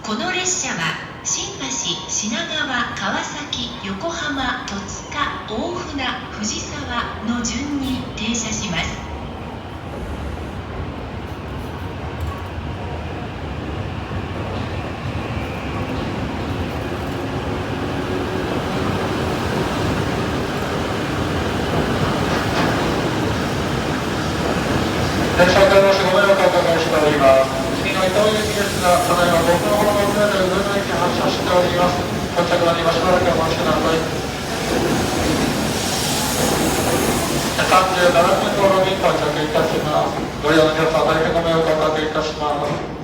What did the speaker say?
この列車は新橋、品川、川崎、横浜、戸塚、大船、藤沢の順に停車します。電車をご迷惑をおかけしております。次の伊東行きですが、ただいま5分ほどの遅れで上野駅発車しております。到着まで今しばらくお待ちください。37分頃に到着いたします。ご利用の皆様大変ご迷惑をおかけいたします。